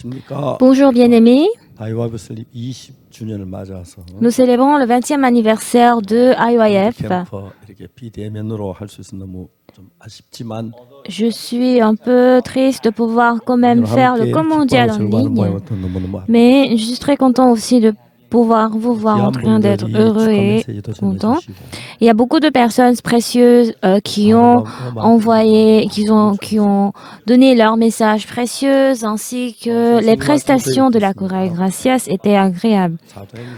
안녕하십니까. Bonjour bien-aimés, 아이와이브 설립 20주년을 맞아서 nous célébrons le 20e anniversaire de IYF. 캠퍼 이렇게 비대면으로 할 수 있어서 너무 좀 아쉽지만 Je suis un peu triste de pouvoir quand même faire le camp mondial en ligne, mais je suis très content aussi de pouvoir vous voir en train d'être heureux et content. Il y a beaucoup de personnes précieuses qui ont envoyé, qui ont donné leurs messages précieux, ainsi que les prestations de la chorale Gracias étaient agréables.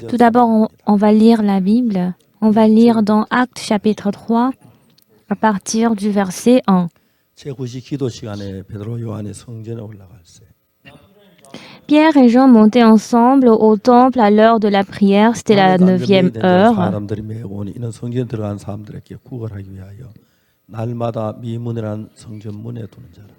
Tout d'abord, on va lire la Bible. On va lire dans Actes chapitre 3 à partir du verset 1. 제9시 기도 시간에 베드로 요한이 성전에 올라갈세. Pierre et Jean montaient ensemble au temple à l'heure de la prière, c'était la 9e heure. 사람들이 매고 오니 이는 성전에 들어간 사람들에게 구걸하기 위하여 날마다 미문이란 성전 문에 두는 자라.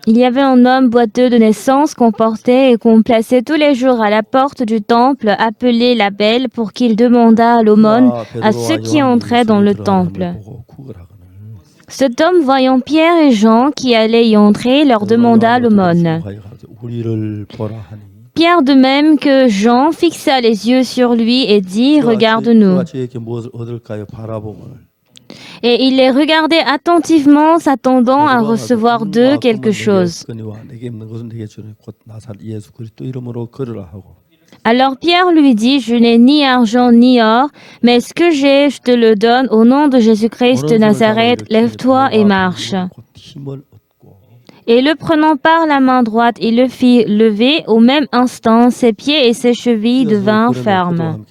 Il y avait un homme boiteux de naissance qu'on portait et qu'on plaçait tous les jours à la porte du temple, appelé la Belle, pour qu'il demandât l'aumône à ceux qui entraient dans le temple. Cet homme, voyant Pierre et Jean qui allaient y entrer, leur demanda l'aumône. Pierre, de même que Jean, fixa les yeux sur lui et dit « Regarde-nous ». Et il les regardait attentivement, s'attendant à recevoir d'eux quelque chose. Alors Pierre lui dit, je n'ai ni argent ni or, mais ce que j'ai, je te le donne au nom de Jésus-Christ de Nazareth, lève-toi et marche. Et le prenant par la main droite, il le fit lever. Au même instant, ses pieds et ses chevilles devinrent fermes.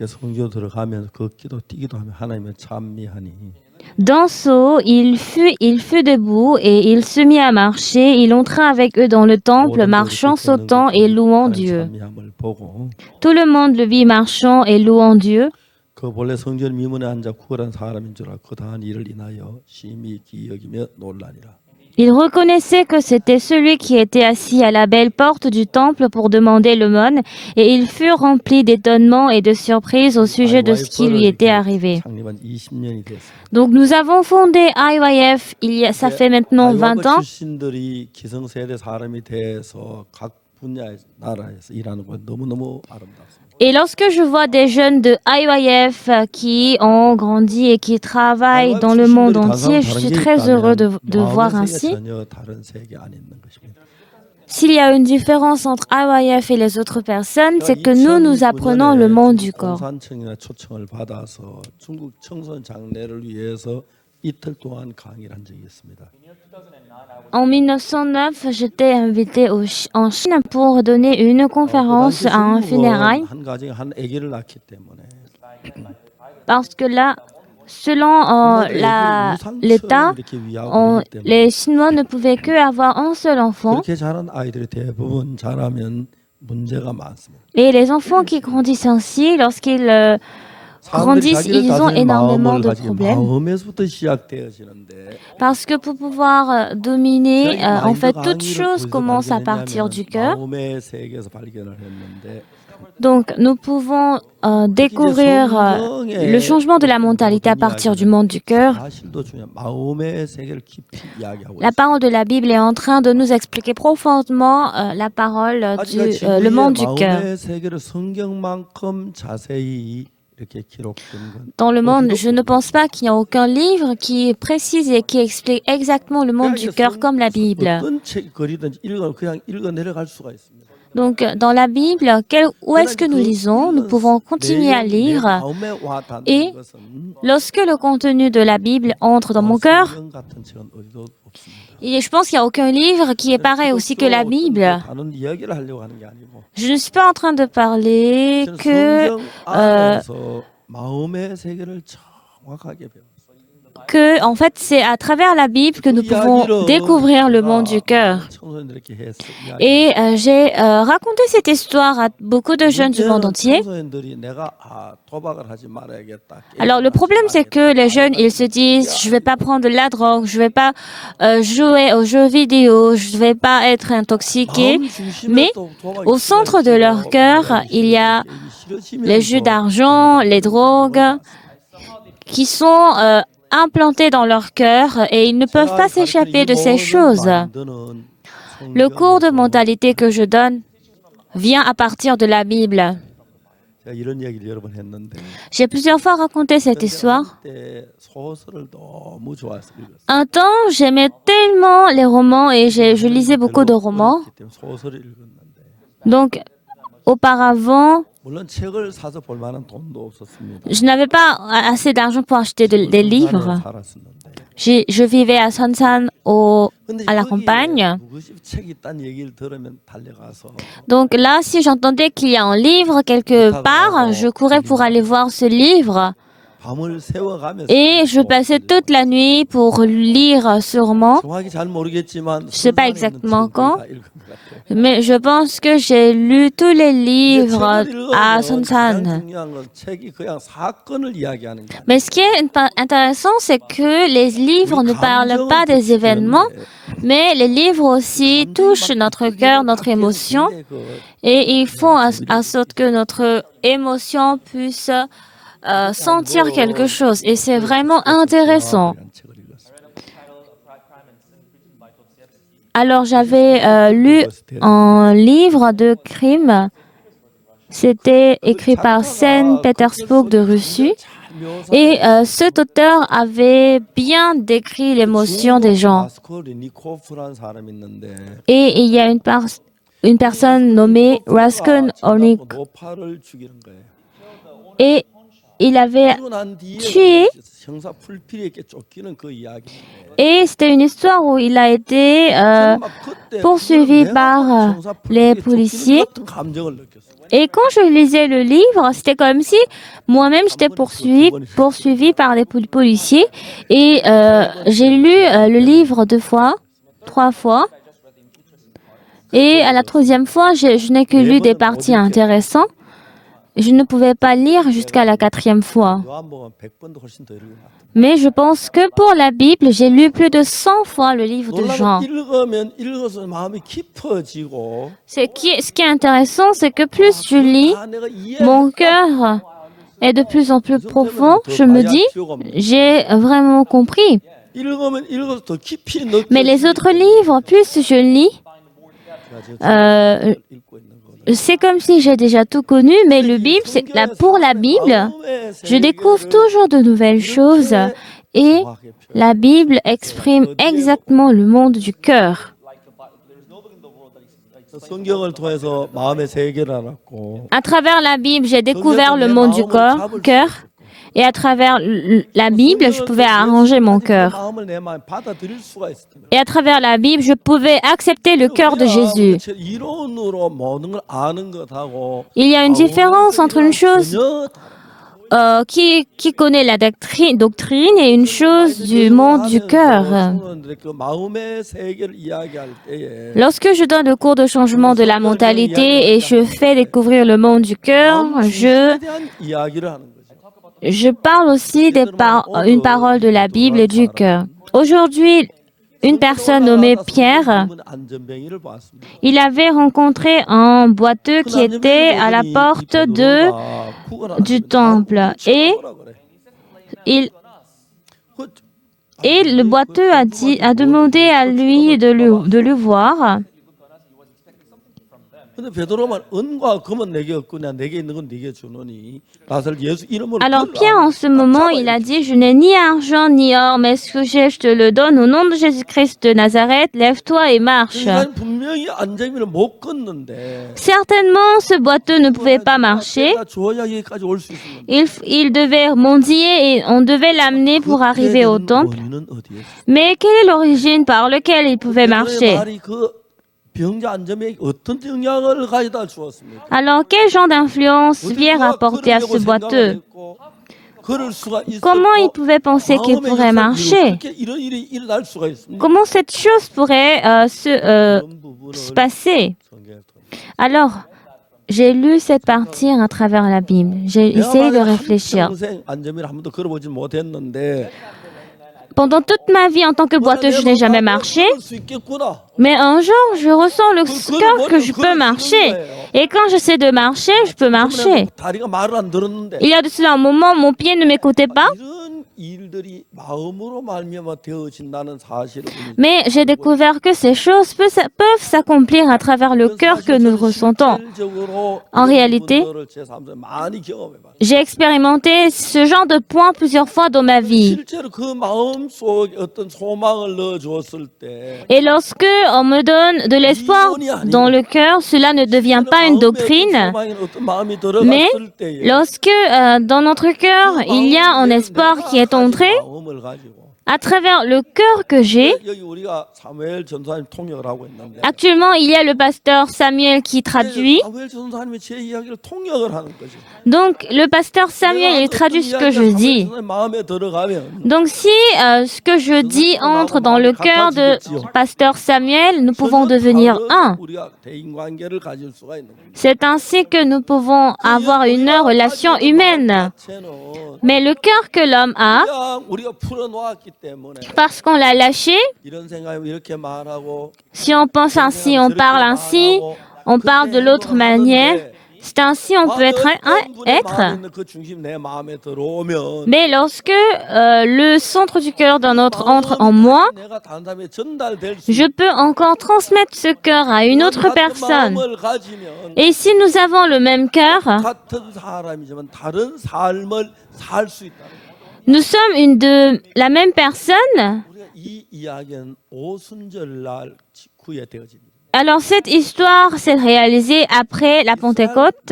D'un saut, il fut debout et il se mit à marcher. Il entra avec eux dans le temple, marchant, sautant et louant Dieu. Tout le monde le vit marchant et louant Dieu. 그 본래 성전 미문에 앉아 구걸한 사람인 줄 알고 그 당한 일을 인하여 심히 기여기며 놀라니라. Il reconnaissait que c'était celui qui était assis à la belle porte du temple pour demander l'aumône, et il fut rempli d'étonnement et de surprise au sujet de ce qui lui était arrivé. Donc nous avons fondé IYF, ça fait maintenant 20 ans. Et lorsque je vois des jeunes de IYF qui ont grandi et qui travaillent dans le monde entier, je suis très heureux de voir ainsi. S'il y a une différence entre IYF et les autres personnes, c'est que nous apprenons le monde du corps. En 1909, j'étais invité en Chine pour donner une conférence à un funérail. Parce que là, selon l'État, les Chinois ne pouvaient qu'avoir un seul enfant. Et les enfants qui grandissent ainsi, lorsqu'ils grandissent, ils ont énormément de problèmes. Parce que pour pouvoir dominer, en fait, toute chose commence à partir du cœur. Donc, nous pouvons découvrir le changement de la mentalité à partir du monde du cœur. La parole de la Bible est en train de nous expliquer profondément la parole le monde du cœur. Dans le monde, je ne pense pas qu'il y a aucun livre qui précise et qui explique exactement le monde du cœur comme la Bible. Donc, dans la Bible, où est-ce que nous lisons? Nous pouvons continuer à lire. Et lorsque le contenu de la Bible entre dans mon cœur, et je pense qu'il n'y a aucun livre qui est pareil aussi que la Bible. Je ne suis pas en train de parler en fait, c'est à travers la Bible que nous pouvons découvrir le monde du cœur. Et j'ai raconté cette histoire à beaucoup de jeunes du monde entier. Alors, le problème, c'est que les jeunes, ils se disent, je ne vais pas prendre de la drogue, je ne vais pas jouer aux jeux vidéo, je ne vais pas être intoxiqué. Mais au centre de leur cœur, il y a les jeux d'argent, les drogues, qui sont implantés dans leur cœur et ils ne peuvent pas s'échapper de ces choses. Le cours de mentalité que je donne vient à partir de la Bible. J'ai plusieurs fois raconté cette histoire. Un temps, j'aimais tellement les romans et je lisais beaucoup de romans. Donc, auparavant, je n'avais pas assez d'argent pour acheter des livres. Je vivais à Sonsan, à la campagne. Donc là, si j'entendais qu'il y a un livre quelque part, je courais pour aller voir ce livre. Et je passais toute la nuit pour lire ce roman. Je ne sais pas exactement quand, mais je pense que j'ai lu tous les livres à Sonsan. Mais ce qui est intéressant, c'est que les livres ne parlent pas des événements, mais les livres aussi touchent notre cœur, notre émotion, et ils font en sorte que notre émotion puisse sentir quelque chose. Et c'est vraiment intéressant. Alors, j'avais lu un livre de crime. C'était écrit par Saint-Pétersbourg de Russie. Et cet auteur avait bien décrit l'émotion des gens. Et il y a une personne nommée Raskolnikov. Et il avait tué. Et c'était une histoire où il a été poursuivi par les policiers. Et quand je lisais le livre, c'était comme si moi-même j'étais poursuivie par les policiers. Et j'ai lu le livre 3 fois. Et à la 3e fois, je n'ai que lu des parties intéressantes. Je ne pouvais pas lire jusqu'à la 4e fois. Mais je pense que pour la Bible, j'ai lu plus de 100 fois le livre de Jean. Ce qui est intéressant, c'est que plus je lis, mon cœur est de plus en plus profond. Je me dis, j'ai vraiment compris. Mais les autres livres, plus je lis, c'est comme si j'ai déjà tout connu, mais pour la Bible, je découvre toujours de nouvelles choses et la Bible exprime exactement le monde du cœur. À travers la Bible, j'ai découvert le monde du cœur. Et à travers la Bible, je pouvais arranger mon cœur. Et à travers la Bible, je pouvais accepter le cœur de Jésus. Il y a une différence entre une chose qui connaît la doctrine et une chose du monde du cœur. Lorsque je donne le cours de changement de la mentalité et je fais découvrir le monde du cœur, je parle aussi une parole de la Bible et du cœur. Aujourd'hui, une personne nommée Pierre, il avait rencontré un boiteux qui était à la porte du temple. Et le boiteux a demandé à lui de le voir. Alors Pierre, en ce moment, il a dit, je n'ai ni argent ni or, mais ce que j'ai, je te le donne. Au nom de Jésus-Christ de Nazareth, lève-toi et marche. Certainement, ce boiteux ne pouvait pas marcher. Il devait mendier et on devait l'amener pour arriver au temple. Mais quelle est l'origine par laquelle il pouvait marcher? Alors, quel genre d'influence vient rapporter à ce boiteux? Comment il pouvait penser qu'il pourrait marcher? Comment cette chose pourrait se passer? Alors, j'ai lu cette partie à travers la Bible. J'ai essayé de réfléchir. Pendant toute ma vie en tant que boiteux, je n'ai jamais marché. Mais un jour, je ressens le cœur que je peux marcher. Et quand j'essaie de marcher, je peux marcher. Il y a de cela un moment, mon pied ne m'écoutait pas. Mais j'ai découvert que ces choses peuvent s'accomplir à travers le cœur que nous ressentons. En réalité, j'ai expérimenté ce genre de points plusieurs fois dans ma vie. Et lorsque on me donne de l'espoir dans le cœur, cela ne devient pas une doctrine, mais lorsque dans notre cœur, il y a un espoir qui est entré, à travers le cœur que j'ai, actuellement, il y a le pasteur Samuel qui traduit. Donc, le pasteur Samuel, il traduit ce que je dis. Donc, si ce que je dis entre dans le cœur de pasteur Samuel, nous pouvons devenir un. C'est ainsi que nous pouvons avoir une relation humaine. Mais le cœur que l'homme a, parce qu'on l'a lâché, si on pense ainsi, on parle ainsi, on parle de l'autre manière, c'est ainsi on peut être. Mais lorsque le centre du cœur d'un autre entre en moi, je peux encore transmettre ce cœur à une autre personne. Et si nous avons le même cœur, nous sommes de la même personne. Alors cette histoire s'est réalisée après la Pentecôte.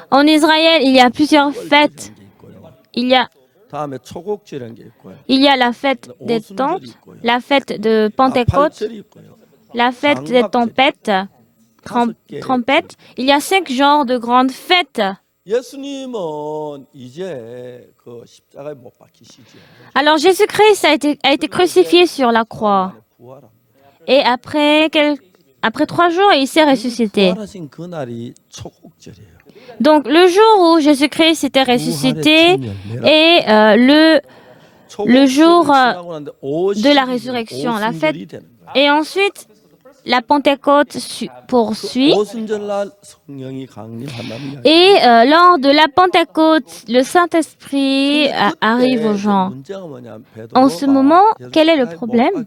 En Israël, il y a plusieurs fêtes. Il y a la fête des tentes, la fête de Pentecôte, la fête des tempêtes, trompettes. Il y a 5 genres de grandes fêtes. Alors Jésus-Christ a été crucifié sur la croix. Et après 3 jours, il s'est ressuscité. Donc le jour où Jésus-Christ était ressuscité est le jour de la résurrection, la fête. Et ensuite, la Pentecôte poursuit. Et lors de la Pentecôte, le Saint-Esprit arrive aux gens. En ce moment, quel est le problème?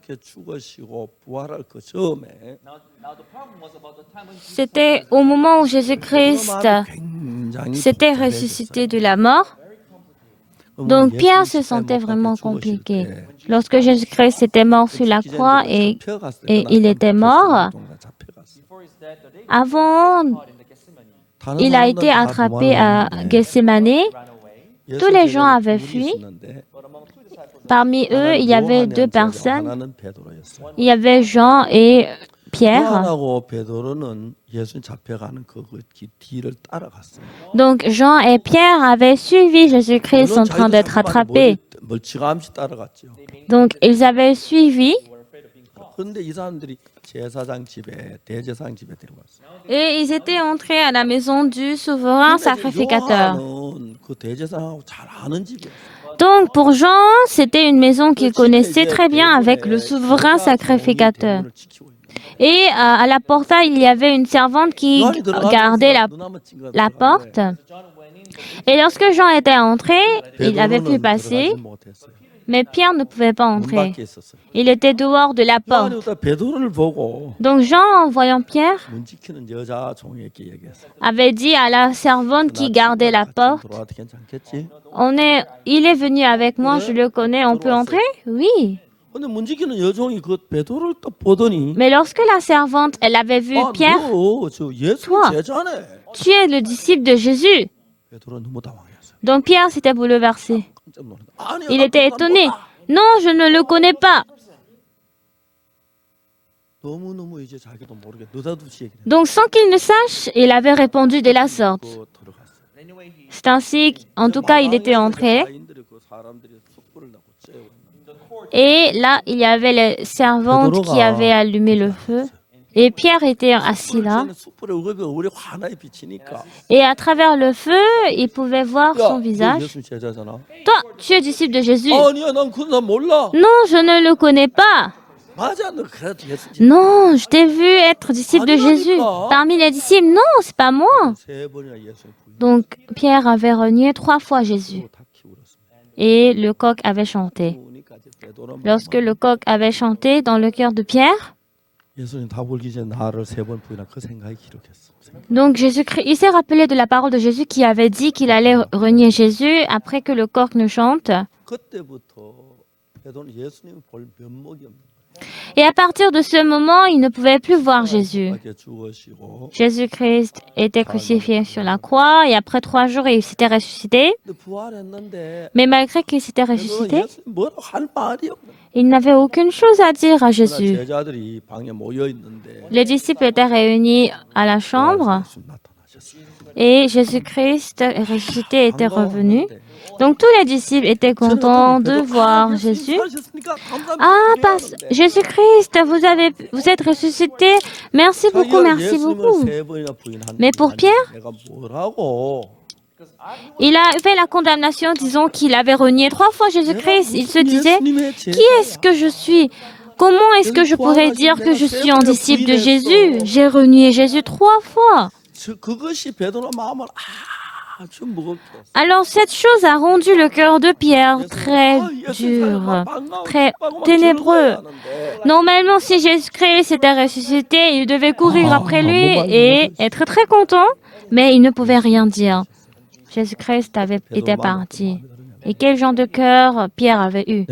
C'était au moment où Jésus-Christ s'était ressuscité de la mort. Donc Pierre se sentait vraiment compliqué. Lorsque Jésus-Christ était mort sur la croix et il était mort, avant, il a été attrapé à Gethsémane. Tous les gens avaient fui. Parmi eux, il y avait 2 personnes. Il y avait Jean et Pierre. Donc Jean et Pierre avaient suivi Jésus-Christ en train d'être attrapés. Donc ils avaient suivi. Et ils étaient entrés à la maison du souverain sacrificateur. Donc pour Jean, c'était une maison qu'il connaissait très bien avec le souverain sacrificateur. Et à la portail, il y avait une servante qui gardait la porte. Et lorsque Jean était entré, il avait pu passer, mais Pierre ne pouvait pas entrer. Il était dehors de la porte. Donc Jean, en voyant Pierre, avait dit à la servante qui gardait la porte, il est venu avec moi, je le connais, on peut entrer? Oui. Mais lorsque la servante, elle avait vu Pierre, toi, tu es le disciple de Jésus. Donc Pierre s'était bouleversé. Il était étonné. Non, je ne le connais pas. Donc sans qu'il ne sache, il avait répondu de la sorte. C'est ainsi qu'en tout cas, il était entré. Et là, il y avait les servantes qui avaient allumé le feu. Et Pierre était assis là. Et à travers le feu, il pouvait voir son visage. Toi, tu es disciple de Jésus. Non, je ne le connais pas. Non, je t'ai vu être disciple de Jésus. Parmi les disciples, non, c'est pas moi. Donc Pierre avait renié 3 fois Jésus. et le coq avait chanté. Lorsque le coq avait chanté dans le cœur de Pierre, donc Jésus-Christ, il s'est rappelé de la parole de Jésus qui avait dit qu'il allait renier Jésus après que le coq ne chante. Et à partir de ce moment, il ne pouvait plus voir Jésus. Jésus-Christ était crucifié sur la croix et après 3 jours, il s'était ressuscité. Mais malgré qu'il s'était ressuscité, il n'avait aucune chose à dire à Jésus. Les disciples étaient réunis à la chambre et Jésus-Christ ressuscité était revenu. Donc tous les disciples étaient contents de voir Jésus. Ah, Jésus-Christ, vous êtes ressuscité. Merci beaucoup, merci beaucoup. Mais pour Pierre, il a fait la condamnation, disons qu'il avait renié 3 fois Jésus-Christ. Il se disait, qui est-ce que je suis? Comment est-ce que je pourrais dire que je suis un disciple de Jésus? J'ai renié Jésus 3 fois. Alors cette chose a rendu le cœur de Pierre très dur, très ténébreux. Normalement, si Jésus-Christ était ressuscité, il devait courir après lui et être très content, mais il ne pouvait rien dire. Jésus-Christ était parti. Et quel genre de cœur Pierre avait eu?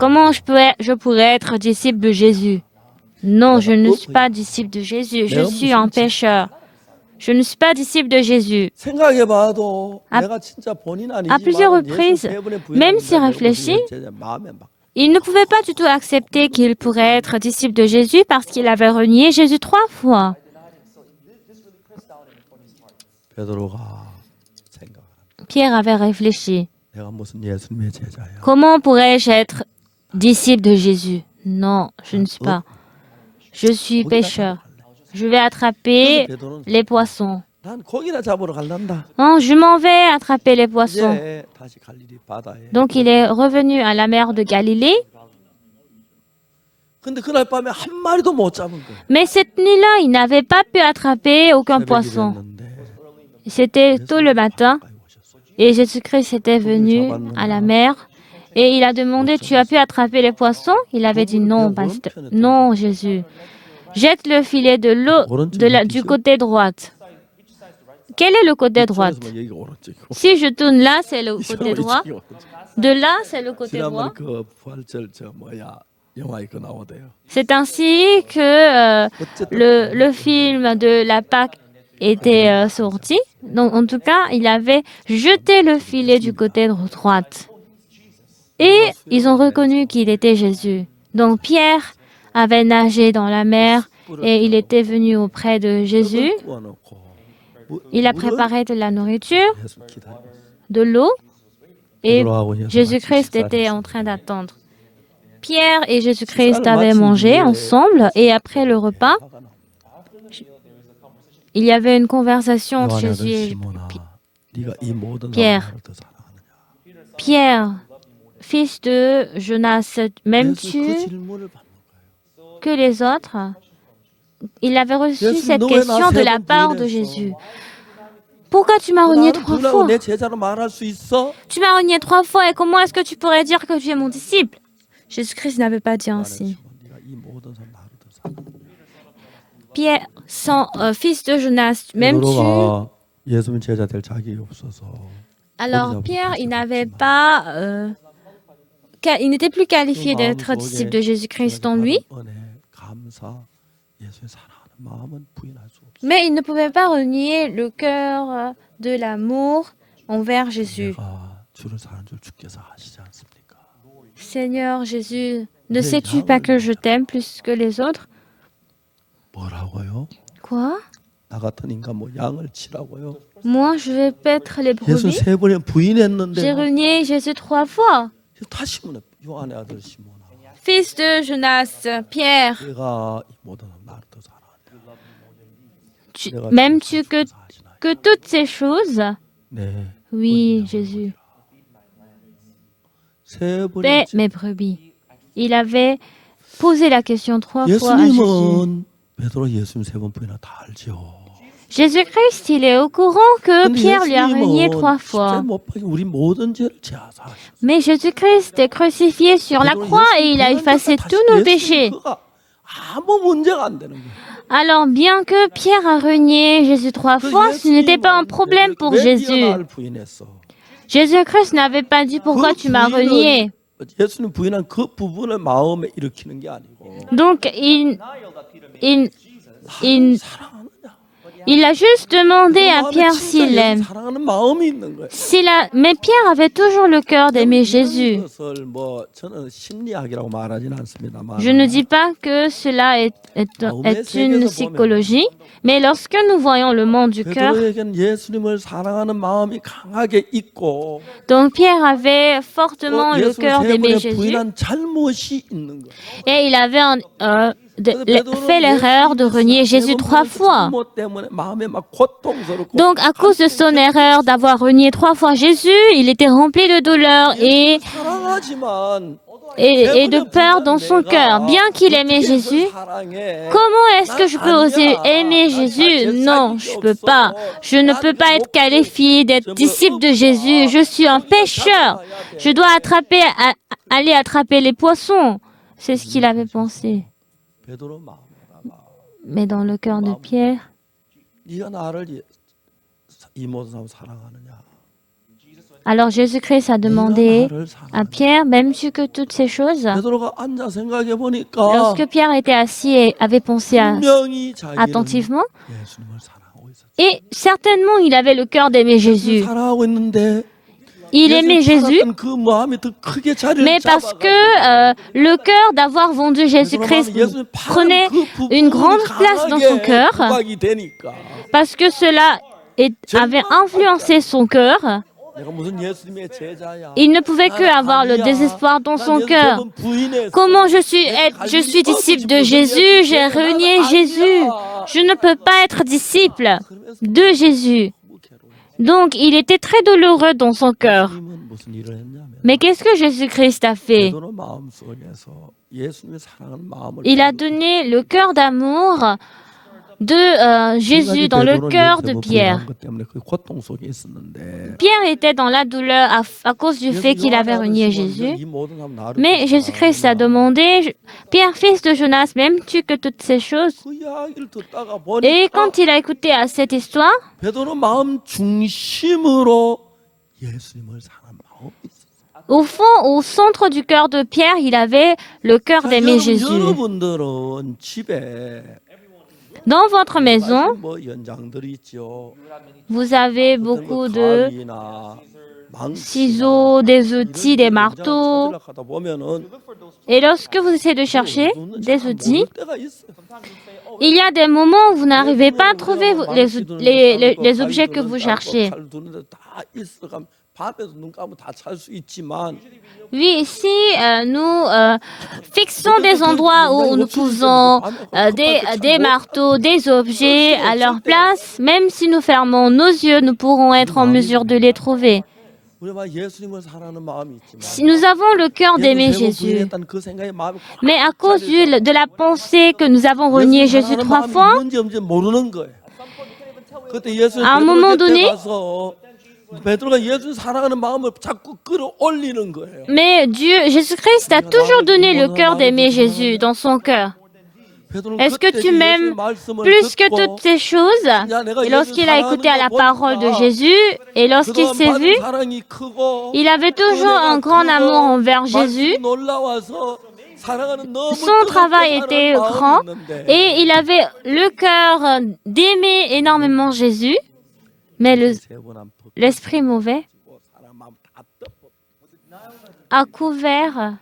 Comment je pourrais être disciple de Jésus? Non, je ne suis pas disciple de Jésus, je suis un pécheur. Je ne suis pas disciple de Jésus. À plusieurs reprises, même s'il réfléchit, il ne pouvait pas du tout accepter qu'il pourrait être disciple de Jésus parce qu'il avait renié Jésus 3 fois. Pierre avait réfléchi. Comment pourrais-je être disciple de Jésus? Non, je ne suis pas. Je suis pécheur. Je vais attraper les poissons. Non, je m'en vais attraper les poissons. Donc il est revenu à la mer de Galilée. Mais cette nuit-là, il n'avait pas pu attraper aucun poisson. C'était tôt le matin et Jésus-Christ était venu à la mer et il a demandé, tu as pu attraper les poissons? Il avait dit non, pasteur. Non, Jésus. Jette le filet de l'eau du côté droit. Quel est le côté droit? Si je tourne là, c'est le côté droit. De là, c'est le côté droit. C'est ainsi que le film de la Pâque était sorti. Donc, en tout cas, il avait jeté le filet du côté droit. Et ils ont reconnu qu'il était Jésus. Donc, Pierre avait nagé dans la mer et il était venu auprès de Jésus. Il a préparé de la nourriture, de l'eau et Jésus-Christ était en train d'attendre. Pierre et Jésus-Christ avaient mangé ensemble et après le repas, il y avait une conversation entre Jésus et Pierre. Pierre, fils de Jonas, m'aimes-tu que les autres? Il avait reçu cette question de la part de Jésus. Pourquoi tu m'as renié 3 fois? Tu m'as renié 3 fois et comment est-ce que tu pourrais dire que tu es mon disciple? Jésus-Christ n'avait pas dit ainsi. Pierre, fils de Jonas, m'aimes-tu? Alors Pierre, il n'avait pas... il n'était plus qualifié d'être disciple de Jésus-Christ en lui. Mais il ne pouvait pas renier le cœur de l'amour envers Jésus. Seigneur Jésus, ne sais-tu pas que je t'aime plus que les autres? Quoi? Moi, je vais paître les brebis. J'ai renié Jésus 3 fois. Fils de Jonas, Pierre, m'aimes-tu que toutes ces choses? Oui, Jésus. Paie mes brebis. Il avait posé la question 3 fois à Jésus. Jésus-Christ, il est au courant que Pierre lui a renié 3 fois. Mais Jésus-Christ est crucifié sur la croix et il a effacé tous nos péchés. Alors, bien que Pierre a renié Jésus 3 fois, ce n'était pas un problème pour Jésus. Jésus-Christ n'avait pas dit « Pourquoi tu m'as renié ?» Donc, il a juste demandé à Pierre s'il l'aime. Mais Pierre avait toujours le cœur d'aimer Jésus. Je ne dis pas que cela est une psychologie, mais lorsque nous voyons le monde du cœur, donc Pierre avait fortement le cœur d'aimer Jésus et il avait fait l'erreur de renier Jésus 3 fois. Donc, à cause de son erreur d'avoir renié 3 fois Jésus, il était rempli de douleur et de peur dans son cœur. Bien qu'il aimait Jésus, comment est-ce que je peux oser aimer Jésus? Non, je ne peux pas. Je ne peux pas être qualifié d'être disciple de Jésus. Je suis un pécheur. Je dois aller attraper les poissons. C'est ce qu'il avait pensé. Mais dans le cœur de Pierre, alors Jésus-Christ a demandé à Pierre, m'aimes-tu que toutes ces choses? Lorsque Pierre était assis et avait pensé attentivement, et certainement il avait le cœur d'aimer Jésus. Il aimait Jésus, mais parce que le cœur d'avoir vendu Jésus-Christ prenait une grande place dans son cœur, parce que cela avait influencé son cœur, il ne pouvait que avoir le désespoir dans son cœur. Comment je suis disciple de Jésus, j'ai renié Jésus. Je ne peux pas être disciple de Jésus. Donc, il était très douloureux dans son cœur. Mais qu'est-ce que Jésus-Christ a fait? Il a donné le cœur d'amour de Jésus dans le cœur de Pierre. Pierre était dans la douleur à cause du fait qu'il avait renié Jésus. Mais Jésus-Christ a demandé, Pierre, fils de Jonas, m'aimes-tu que toutes ces choses? Et quand il a écouté à cette histoire, au fond, au centre du cœur de Pierre, il avait le cœur d'aimer Jésus. Dans votre maison, vous avez beaucoup de ciseaux, des outils, des marteaux. Et lorsque vous essayez de chercher des outils, il y a des moments où vous n'arrivez pas à trouver les objets que vous cherchez. Oui, ici, nous fixons des endroits où nous posons des marteaux, des objets à leur place. Même si nous fermons nos yeux, nous pourrons être en mesure de les trouver. Si nous avons le cœur d'aimer Jésus, mais à cause de la pensée que nous avons renié Jésus 3 fois, à un moment donné, mais Jésus-Christ a toujours donné le cœur d'aimer Jésus dans son cœur. Est-ce que tu m'aimes plus que toutes ces choses? Et lorsqu'il a écouté à la parole de Jésus et lorsqu'il s'est vu, il avait toujours un grand amour envers Jésus. Son travail était grand et il avait le cœur d'aimer énormément Jésus. Mais l'esprit mauvais a couvert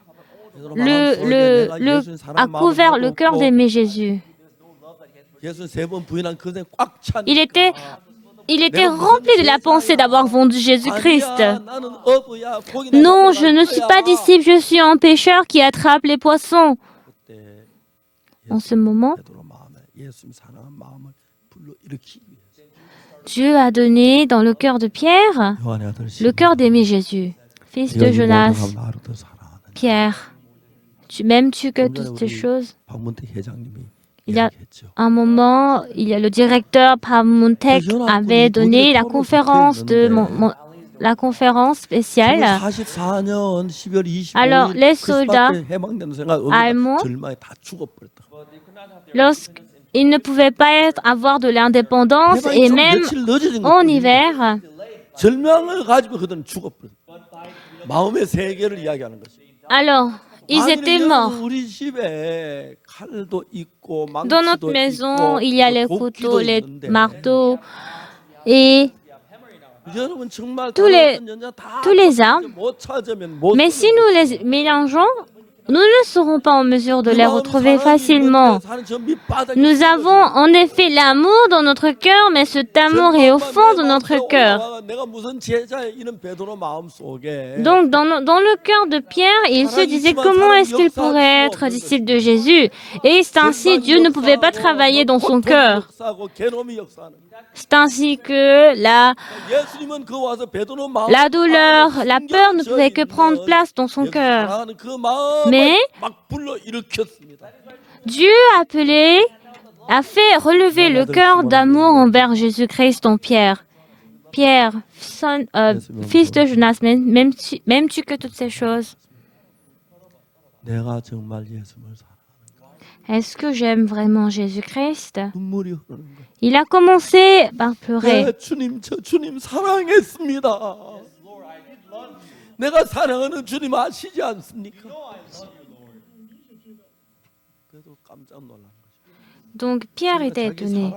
le cœur d'aimer Jésus. Il était rempli de la pensée d'avoir vendu Jésus-Christ. Non, je ne suis pas disciple, je suis un pécheur qui attrape les poissons. En ce moment, Dieu a donné dans le cœur de Pierre le cœur d'aimer Jésus. Fils de Jonas, Pierre, m'aimes-tu que toutes ces choses? il y a un moment, le directeur Pamuntek avait donné la conférence la conférence spéciale. Alors, les soldats allemands, lorsqu'ils ne pouvaient pas avoir de l'indépendance, et même en hiver, alors, ils étaient morts. Dans notre maison, il y a les couteaux, les marteaux et tous les armes. Mais si nous les mélangeons, nous ne serons pas en mesure de les retrouver facilement. Nous avons en effet l'amour dans notre cœur, mais cet amour est au fond de notre cœur. Donc, dans le cœur de Pierre, il se disait comment est-ce qu'il pourrait être disciple de Jésus. Et c'est ainsi Dieu ne pouvait pas travailler dans son cœur. C'est ainsi que la douleur, la peur ne pouvaient que prendre place dans son cœur. Mais Dieu a fait relever le cœur d'amour envers Jésus-Christ en Pierre. Pierre, fils de Jonas, m'aimes-tu que toutes ces choses? Est-ce que j'aime vraiment Jésus-Christ? Il a commencé par pleurer. Donc Pierre était étonné.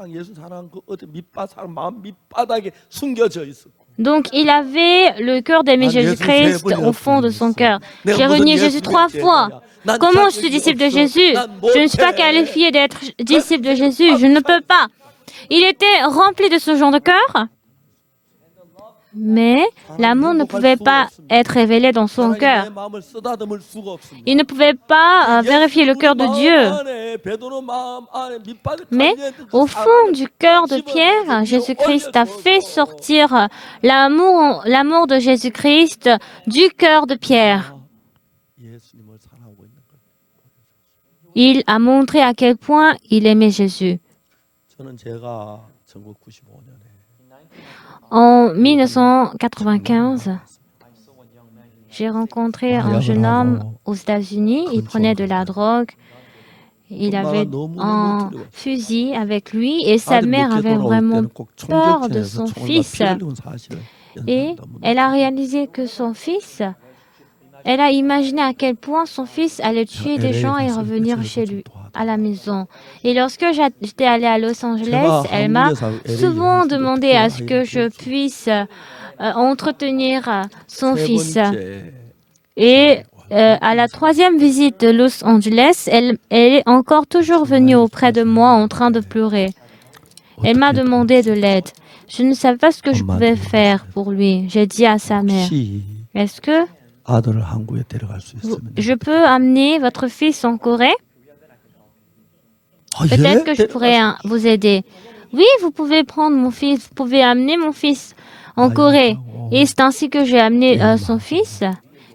Donc il avait le cœur d'aimer Jésus-Christ au fond de son cœur. J'ai renié Jésus 3 fois. Comment je suis disciple de Jésus? Je ne suis pas qualifié d'être disciple de Jésus. Je ne peux pas. Il était rempli de ce genre de cœur. Mais l'amour ne pouvait pas être révélé dans son cœur. Il ne pouvait pas vérifier le cœur de Dieu. Mais au fond du cœur de Pierre, Jésus-Christ a fait sortir l'amour de Jésus-Christ du cœur de Pierre. Il a montré à quel point il aimait Jésus. En 1995, j'ai rencontré un jeune homme aux États-Unis. Il prenait de la drogue. Il avait un fusil avec lui et sa mère avait vraiment peur de son fils. Et elle a réalisé que son fils, elle a imaginé à quel point son fils allait tuer des gens et revenir chez lui, à la maison. Et lorsque j'étais allée à Los Angeles, elle m'a souvent demandé à ce que je puisse entretenir son fils. Et à la 3e visite de Los Angeles, elle est encore toujours venue auprès de moi en train de pleurer. Elle m'a demandé de l'aide. Je ne savais pas ce que je pouvais faire pour lui. J'ai dit à sa mère, est-ce que je peux amener votre fils en Corée? Peut-être que je pourrais vous aider. Oui, vous pouvez prendre mon fils, vous pouvez amener mon fils en Corée. Et c'est ainsi que j'ai amené son fils.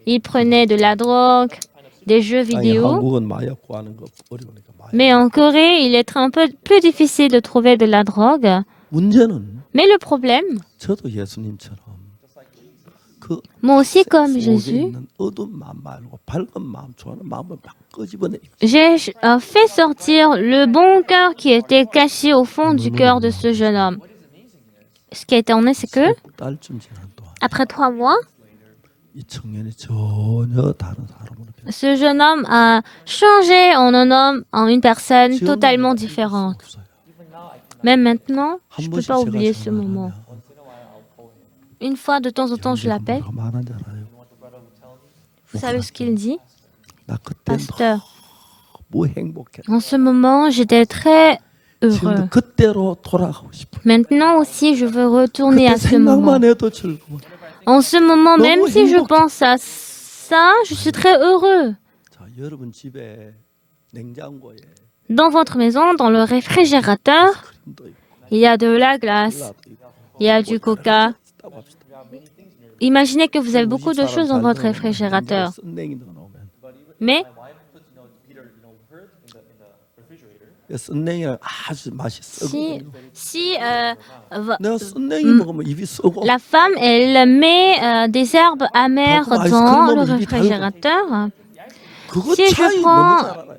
Il prenait de la drogue, des jeux vidéo. Mais en Corée, il est un peu plus difficile de trouver de la drogue. Mais le problème, moi aussi comme Jésus, j'ai fait sortir le bon cœur qui était caché au fond du cœur de ce jeune homme. Ce qui a été emmené, c'est que, après 3 mois, ce jeune homme a changé en une personne totalement différente. Même maintenant, je ne peux pas oublier ce moment. Une fois, de temps en temps, je l'appelle. Vous savez ce qu'il dit? Pasteur, en ce moment, j'étais très heureux. Maintenant aussi, je veux retourner à ce moment. En ce moment, même si je pense à ça, je suis très heureux. Dans votre maison, dans le réfrigérateur, il y a de la glace, il y a du coca. Imaginez que vous avez beaucoup de choses dans votre réfrigérateur. Mais 썬냉이랑 아주 맛이 썩거든요. Si 내가 썬냉이 먹으면 입이 썩어. la femme, elle met des herbes amères dans le réfrigérateur, 그거 si je 차이 너무 prends 잘 알아요.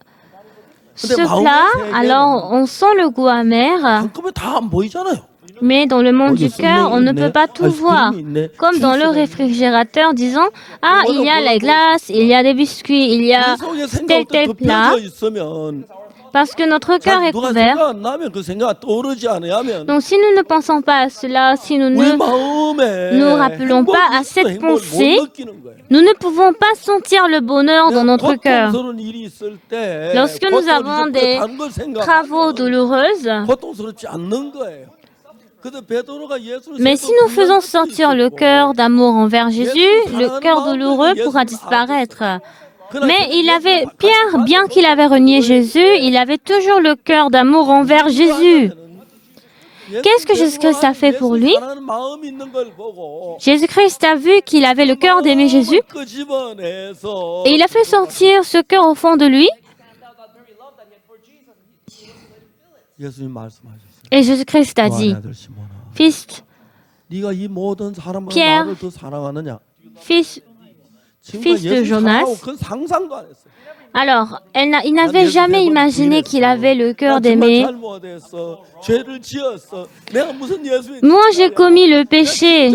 ce plat, alors on sent le goût amer, 한꺼번에 다 안 보이잖아요. mais dans le monde du cœur, on ne peut pas tout voir. Comme dans le réfrigérateur, disons, ah, il y a la glace, il y a des biscuits, il y a 속에 tel 생각도 plat, 덮여져 있으면 parce que notre cœur est 누가 couvert. 생각 안 나면 그 생각 떠오르지 않으면 Donc si nous ne pensons pas à cela, si nous 우리 ne 마음에 nous rappelons pas à cette 행복을 pensée, 못 느끼는 거예요. nous ne pouvons pas sentir le bonheur dans notre cœur. 고통스러운 일이 있을 때 Lorsque nous avons des 다른 걸 생각하면 travaux douloureux, 고통스럽지 않는 거예요. 근데 베드로가 예수를 mais si nous faisons sortir le cœur d'amour envers Jésus, le cœur douloureux pourra disparaître. Mais Pierre, bien qu'il avait renié Jésus, il avait toujours le cœur d'amour envers Jésus. Qu'est-ce que Jésus-Christ a fait pour lui? Jésus-Christ a vu qu'il avait le cœur d'aimer Jésus et il a fait sortir ce cœur au fond de lui. Et Jésus-Christ a dit, Fils, Pierre, fils de Jonas. Alors, il n'avait jamais imaginé qu'il avait le cœur d'aimer. Moi, j'ai commis le péché.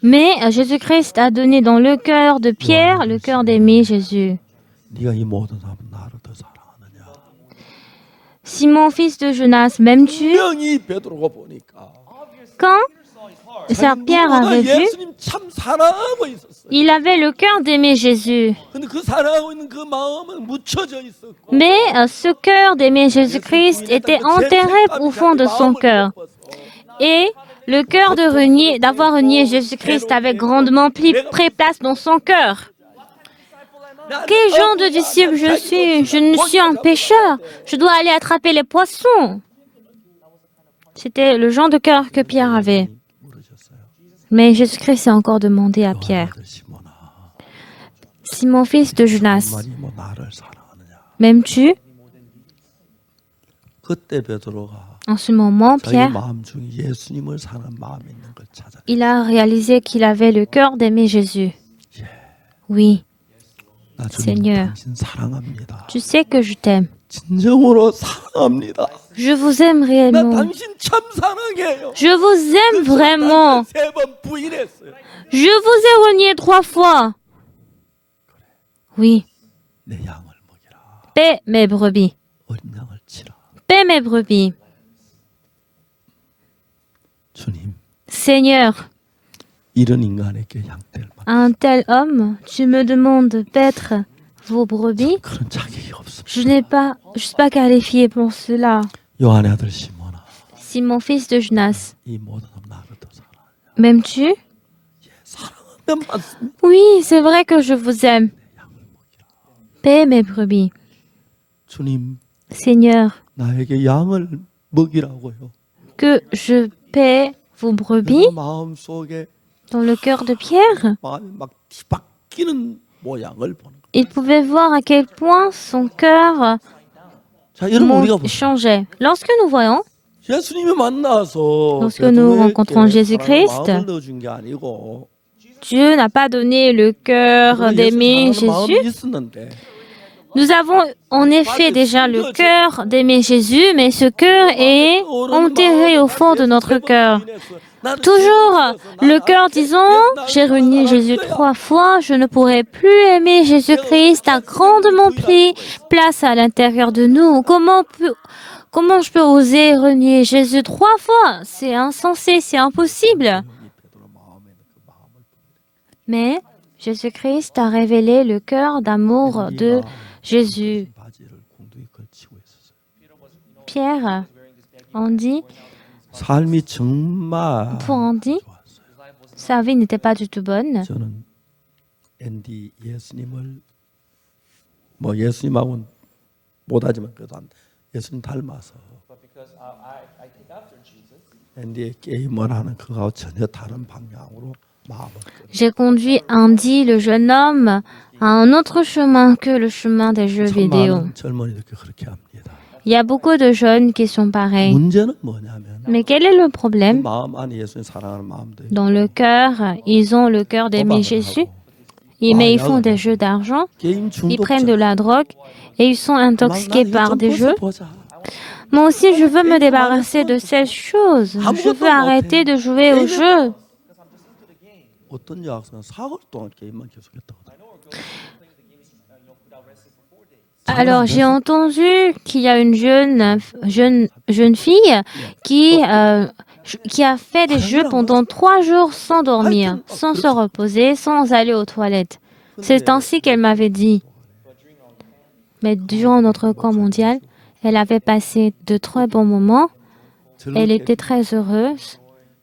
Mais Jésus-Christ a donné dans le cœur de Pierre le cœur d'aimer Jésus. Simon, fils de Jonas, m'aimes-tu? Quand Pierre avait vu, il avait le cœur d'aimer Jésus. Mais ce cœur d'aimer Jésus-Christ était enterré au fond de son cœur. Et le cœur d'avoir renié Jésus-Christ avait grandement pris place dans son cœur. Quel genre de disciple je suis? Je ne suis un pêcheur. Je dois aller attraper les poissons. C'était le genre de cœur que Pierre avait. Mais Jésus-Christ a encore demandé à Pierre, Simon, fils de Jonas, m'aimes-tu? En ce moment, Pierre, il a réalisé qu'il avait le cœur d'aimer Jésus. Oui. Seigneur, tu sais que je t'aime. Je vous aime réellement. Je vous aime vraiment. Je vous ai renié 3 fois. Oui. Paie mes brebis. Paie mes brebis. Seigneur, un tel homme, tu me demandes de paître vos brebis? Je ne suis pas qualifié pour cela. Simon, fils de Jonas, m'aimes-tu? Oui, c'est vrai que je vous aime. Paie mes brebis. Seigneur, que je paie vos brebis dans le cœur de Pierre. Il pouvait voir à quel point son cœur changeait. Lorsque nous voyons, lorsque nous rencontrons Jésus-Christ, Dieu n'a pas donné le cœur d'aimer Jésus. Nous avons en effet déjà le cœur d'aimer Jésus, mais ce cœur est enterré au fond de notre cœur. Toujours le cœur disant, j'ai renié Jésus 3 fois, je ne pourrai plus aimer Jésus-Christ, a grandement pris place à l'intérieur de nous. Comment je peux oser renier Jésus 3 fois? C'est insensé, c'est impossible. Mais Jésus-Christ a révélé le cœur d'amour de Jésus. Pierre, on dit, sa vie n'était pas du tout bonne. 앤디의 게임을 하는 그거하고 전혀 다른 방향으로 마음을 끌어. J'ai conduit Andy, le jeune homme, à un autre chemin que le chemin des jeux 참 vidéo. 많은 젊은이들이 그렇게 합니다. Il y a beaucoup de jeunes qui sont pareils. 문제는 뭐냐면 Mais quel est le 그 problème? 마음 안에 예수님 사랑하는 마음도 Dans le cœur, ils ont le cœur d'aimer Jésus, mais ils font des jeux d'argent, 게임 ils prennent de 중독자. la drogue et ils sont intoxiqués par des jeux. 보자. Moi aussi, je veux me débarrasser de ces choses. Je veux arrêter de jouer aux jeux. 어떤 여학생은 4개월 동안 게임만 계속했다고. Alors, j'ai entendu qu'il y a une jeune fille qui a fait des jeux pendant 3 jours sans dormir, sans se reposer, sans aller aux toilettes. C'est ainsi qu'elle m'avait dit. Mais durant notre camp mondial, elle avait passé de très bons moments. Elle était très heureuse.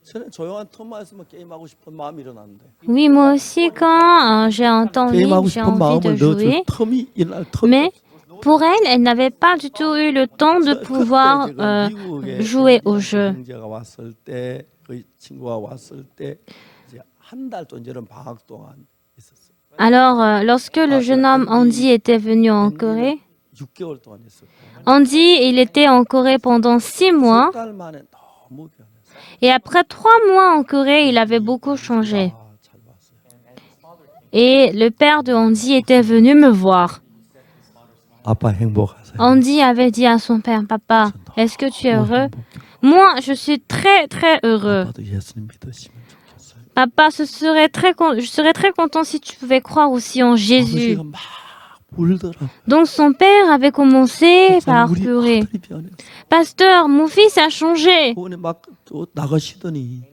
저는 조용한 틈만 있으면 게임하고 싶은 마음이 일어나는데. Oui, moi aussi, quand j'ai un temps libre, 게임하고 j'ai 싶은 envie de 마음을 jouer. 넣어줄 틈이 일어날 틈. Mais pour elle, elle n'avait pas du tout eu le temps de pouvoir jouer au jeu. 형제가 왔을 때, 그 친구가 왔을 때 이제 한 달 동안 이런 방학 동안 있었어요. Alors, lorsque le jeune homme Andy était venu en Corée, 6개월 동안 있었고. Andy, il était en Corée pendant 6 mois. 3달 만에 너무 변했어요. Et après 3 mois en Corée, il avait beaucoup changé. 잘 봤어요. Et le père de Andy était venu me voir. 아빠 행복하세요. Andy avait dit à son père, Papa, est-ce que tu es heureux? Moi, je suis très, très heureux. 아빠도 예수님 믿으시면 좋겠어요. Papa, je serais très content si tu pouvais croire aussi en Jésus. 아버지가 막 울더라고요. Donc son père avait commencé par 우리 pleurer. 아들이 변했어. Pasteur, mon fils a changé. 그분이 막 나가시더니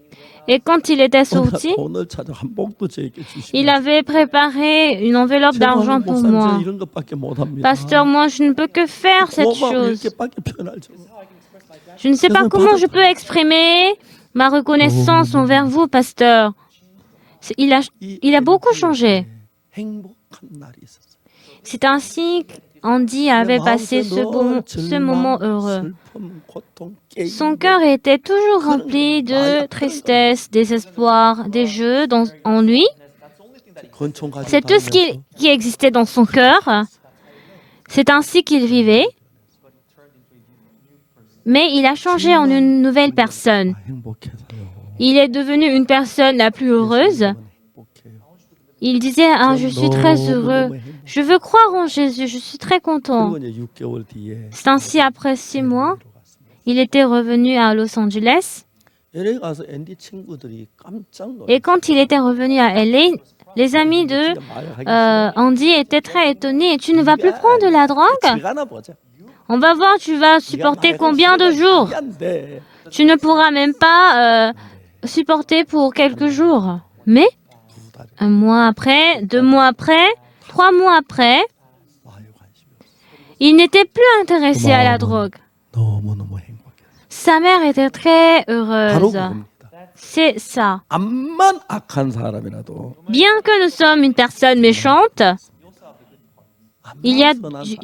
Et quand il était sorti, 돈을 찾아 한 봉도 저에게 주시고. il avait préparé une enveloppe d'argent pour moi. 이런 것밖에 못 합니다. Pasteur, moi, je ne peux que faire cette chose. 이렇게밖에 표현하죠. Je ne sais pas comment je peux exprimer ma reconnaissance envers vous, pasteur. Il a beaucoup changé. 행복한 날이 있었어요. C'est ainsi qu'Andy avait passé ce moment heureux. 슬픔, 고통, 게임. Son cœur était toujours rempli de tristesse, désespoir, des jeux, ennui. C'est tout ce qui existait dans son cœur. C'est ainsi qu'il vivait. Mais il a changé en une nouvelle personne. Il est devenu une personne la plus heureuse. Il disait, ah, je suis très heureux. Je veux croire en Jésus. Je suis très content. C'est ainsi, après 6 mois, il était revenu à Los Angeles. Et quand il était revenu à LA, les amis de Andy étaient très étonnés. Tu ne vas plus prendre de la drogue? On va voir, tu vas supporter combien de jours? Tu ne pourras même pas supporter pour quelques jours. Mais 1 mois après, 2 mois après, 3 mois après, il n'était plus intéressé à la drogue. Sa mère était très heureuse. C'est ça. Bien que nous sommes une personne méchante, il y a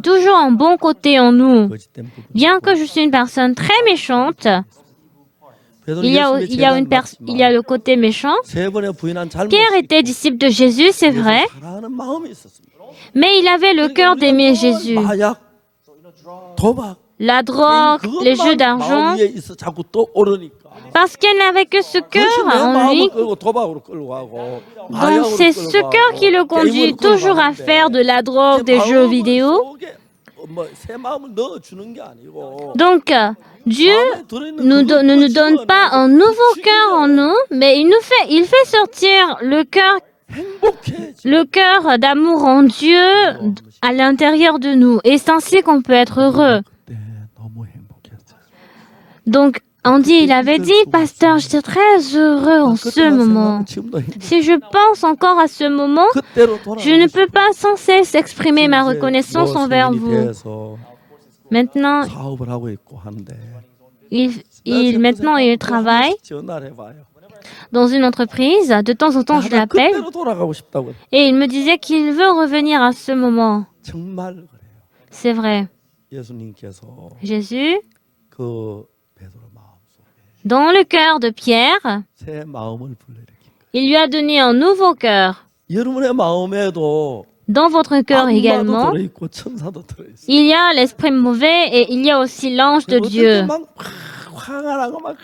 toujours un bon côté en nous. Bien que je suis une personne très méchante, il y a le côté méchant. Pierre était disciple de Jésus, c'est vrai, mais il avait le cœur d'aimer Jésus. La drogue, les jeux d'argent, parce qu'elle n'avait que ce cœur en lui. Donc c'est ce cœur qui le conduit toujours à faire de la drogue, des jeux vidéo. Donc Dieu ne nous donne pas un nouveau cœur en nous, mais il fait sortir le cœur d'amour en Dieu à l'intérieur de nous. Et c'est ainsi qu'on peut être heureux. Donc Andy, il avait dit, pasteur, j'étais très heureux en ce moment. Si je pense encore à ce moment, je ne peux pas sans cesse exprimer ma reconnaissance envers vous. Maintenant, il travaille dans une entreprise. De temps en temps, je l'appelle. Et il me disait qu'il veut revenir à ce moment. C'est vrai. Jésus, Dans le cœur de Pierre, 새 마음을 불러일으킨 거예요. il lui a donné un nouveau cœur. 여러분의 마음에도 Dans votre cœur 악마도 également, 들어있고 천사도 들어있어요. il y a l'esprit mauvais et il y a aussi l'ange de Dieu. 막 화가 나고 막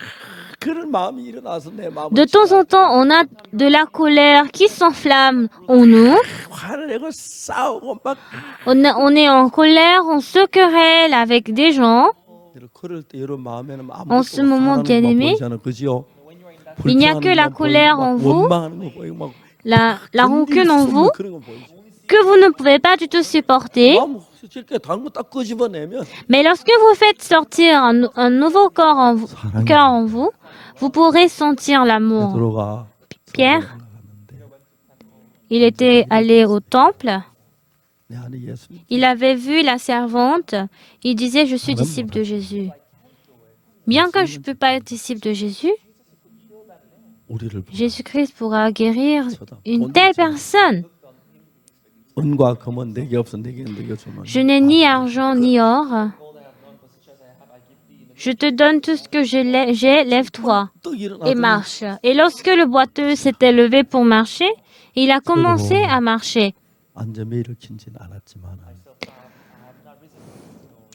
그런 마음이 일어나서 내 마음을 De temps en temps, on a de la colère qui s'enflamme en nous. 화를 내고 싸우고 막 On est en colère, on se querelle avec des gens. 그럴 때 여러분 마음에는 En ce moment, bien aimé, il n'y a que la colère en vous, la rancune en vous, que vous ne pouvez pas du tout supporter. Mais lorsque vous faites sortir un nouveau cœur en vous, vous pourrez sentir l'amour. Pierre, il était allé au temple. Il avait vu la servante. Il disait, je suis disciple de Jésus. Bien que je ne peux pas être disciple de Jésus, Jésus-Christ pourra guérir une telle personne. Je n'ai ni argent ni or. Je te donne tout ce que j'ai, lève-toi et marche. Et lorsque le boiteux s'était levé pour marcher, il a commencé à marcher.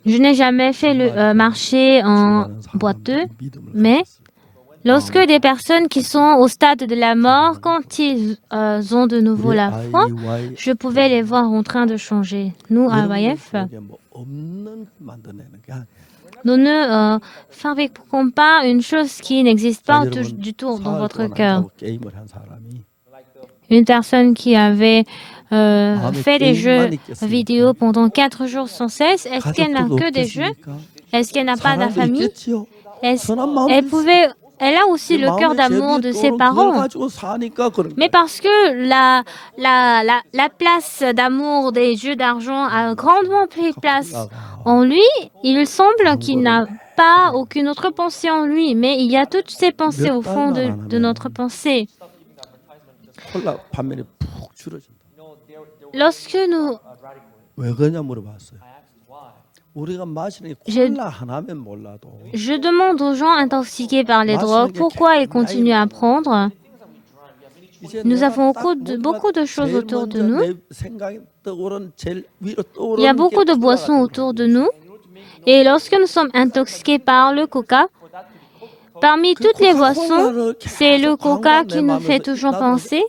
Je n'ai jamais fait le marché en boiteux, mais lorsque des personnes qui sont au stade de la mort, quand ils ont de nouveau la foi, je pouvais les voir en train de changer. Nous, à YF, nous ne fabriquons pas une chose qui n'existe pas du tout dans votre cœur. Une personne qui avait fait des jeux vidéo pendant 4 jours sans cesse, est-ce qu'elle n'a que des jeux? Est-ce qu'elle n'a pas de famille? Elle a aussi le cœur d'amour de ses parents. Mais parce que la place d'amour des jeux d'argent a grandement pris place en lui, il semble qu'il n'a pas aucune autre pensée en lui. Mais il y a toutes ces pensées au fond de notre pensée. Lorsque nous... Je demande aux gens intoxiqués par les drogues pourquoi ils continuent à prendre. Nous avons beaucoup de choses autour de nous. Il y a beaucoup de boissons autour de nous. Et lorsque nous sommes intoxiqués par le coca, parmi toutes les boissons, c'est le coca qui nous fait toujours penser.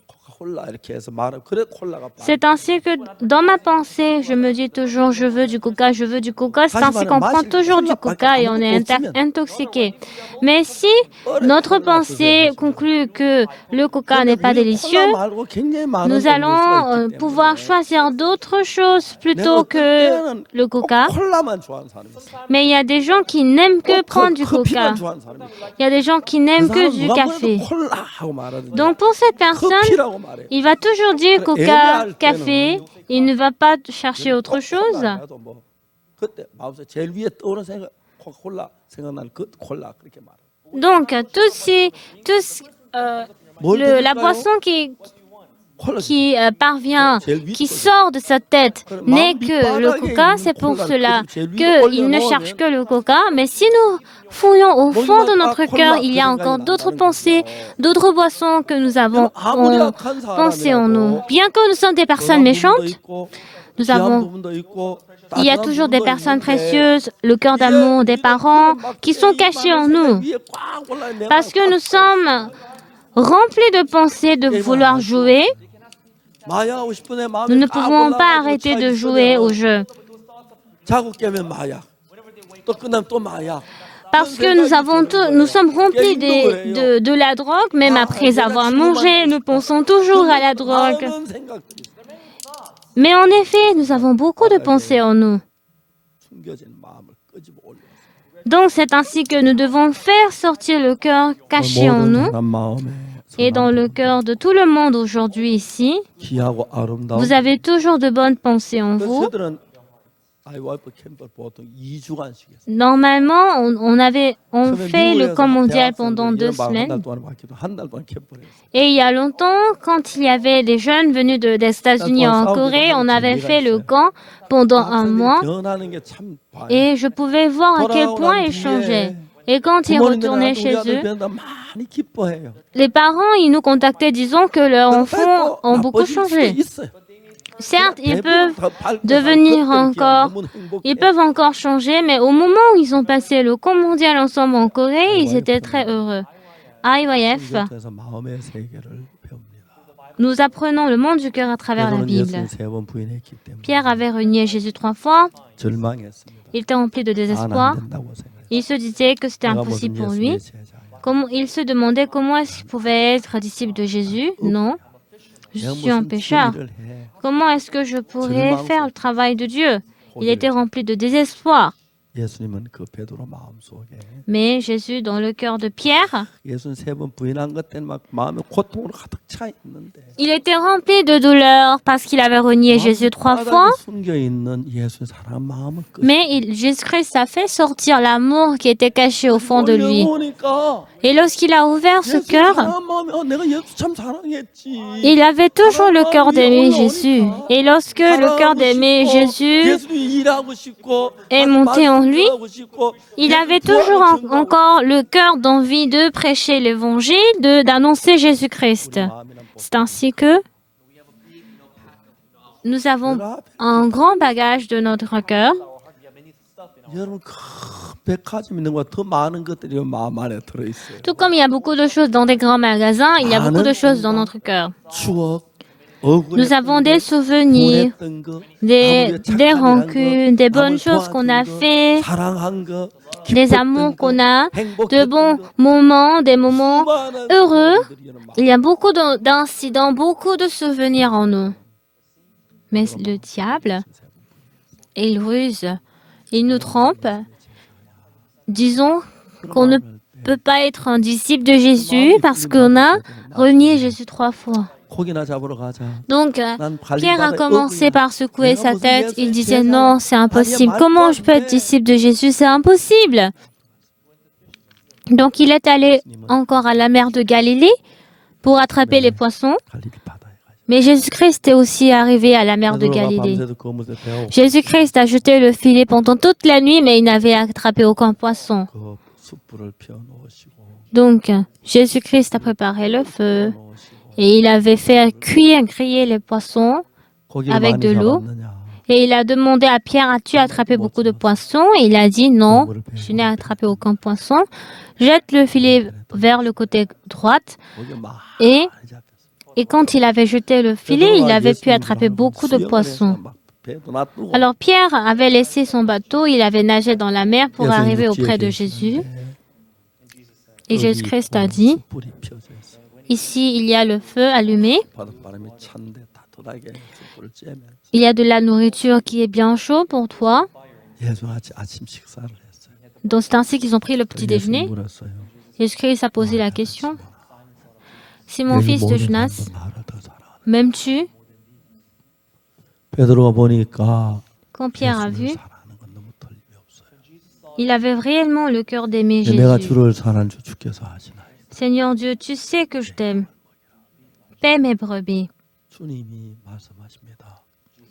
C'est ainsi que dans ma pensée, je me dis toujours je veux du coca, je veux du coca. C'est ainsi qu'on prend toujours du coca et on est intoxiqué. Mais si notre pensée conclut que le coca n'est pas délicieux, nous allons pouvoir choisir d'autres choses plutôt que le coca. Mais il y a des gens qui n'aiment que prendre du coca. Il y a des gens qui n'aiment que du café. Donc pour cette personne, il va toujours dire coca, café, il ne va pas chercher autre chose. Donc, la boisson qui parvient, qui sort de sa tête, n'est que le coca. C'est pour cela qu'il ne cherche que le coca. Mais si nous fouillons au fond de notre cœur, il y a encore d'autres pensées, d'autres boissons que nous avons pensées en nous. Bien que nous sommes des personnes méchantes, il y a toujours des personnes précieuses, le cœur d'amour des parents qui sont cachés en nous. Parce que nous sommes remplis de pensées de vouloir jouer. Nous ne pouvons pas arrêter de jouer au jeu. Parce que nous sommes remplis de la drogue, même après avoir mangé, nous pensons toujours à la drogue. Mais en effet, nous avons beaucoup de pensées en nous. Donc c'est ainsi que nous devons faire sortir le cœur caché en nous. Et dans le cœur de tout le monde aujourd'hui ici, vous avez toujours de bonnes pensées en vous. Normalement, on fait le camp mondial pendant 2 semaines. Et il y a longtemps, quand il y avait des jeunes venus des États-Unis en Corée, on avait fait le camp pendant 1 mois. Et je pouvais voir à quel point ils changeaient. Et quand ils retournaient chez eux, les parents, ils nous contactaient disant que leurs enfants ont beaucoup changé. Certes, ils peuvent encore changer, mais au moment où ils ont passé le camp mondial ensemble en Corée, ils étaient très heureux. À IYF, nous apprenons le monde du cœur à travers la Bible. Pierre avait renié Jésus 3 fois. Il était rempli de désespoir. Il se disait que c'était impossible pour lui. Il se demandait comment est-ce qu'il pouvait être disciple de Jésus. Non, je suis un pécheur. Comment est-ce que je pourrais faire le travail de Dieu? Il était rempli de désespoir. Mais Jésus, dans le cœur de Pierre, il était rempli de douleur parce qu'il avait renié Jésus 3 fois. Mais Jésus-Christ a fait sortir l'amour qui était caché au fond de lui. Et lorsqu'il a ouvert ce cœur, il avait toujours le cœur d'aimer Jésus. Et lorsque le cœur d'aimer Jésus est monté en lui, il avait toujours encore le cœur d'envie de prêcher l'évangile, d'annoncer Jésus-Christ. C'est ainsi que nous avons un grand bagage de notre cœur. Tout comme il y a beaucoup de choses dans des grands magasins, il y a beaucoup de choses dans notre cœur. Nous avons des souvenirs, des rancunes, des bonnes choses qu'on a faites, des amours qu'on a, de bons moments, des moments heureux. Il y a beaucoup d'incidents, beaucoup de souvenirs en nous. Mais le diable, il ruse, il nous trompe. Disons qu'on ne peut pas être un disciple de Jésus parce qu'on a renié Jésus 3 fois. Donc, Pierre a commencé par secouer sa tête. Il disait, non, c'est impossible. Comment je peux être disciple de Jésus? C'est impossible. Donc, il est allé encore à la mer de Galilée pour attraper les poissons. Mais Jésus-Christ est aussi arrivé à la mer de Galilée. Jésus-Christ a jeté le filet pendant toute la nuit, mais il n'avait attrapé aucun poisson. Donc, Jésus-Christ a préparé le feu. Et il avait fait griller les poissons avec de l'eau. Et il a demandé à Pierre, as-tu attrapé beaucoup de poissons? Et il a dit, non, je n'ai attrapé aucun poisson. Jette le filet vers le côté droit. Et quand il avait jeté le filet, il avait pu attraper beaucoup de poissons. Alors Pierre avait laissé son bateau, il avait nagé dans la mer pour arriver auprès de Jésus. Et Jésus-Christ a dit, ici, il y a le feu allumé. Il y a de la nourriture qui est bien chaude pour toi. Donc, c'est ainsi qu'ils ont pris le petit déjeuner. Jésus-Christ a posé la question. Simon, fils de Jonas, m'aimes-tu? Quand Pierre a vu, il avait réellement le cœur d'aimer Jésus. Seigneur Dieu, tu sais que je t'aime. Paie mes brebis.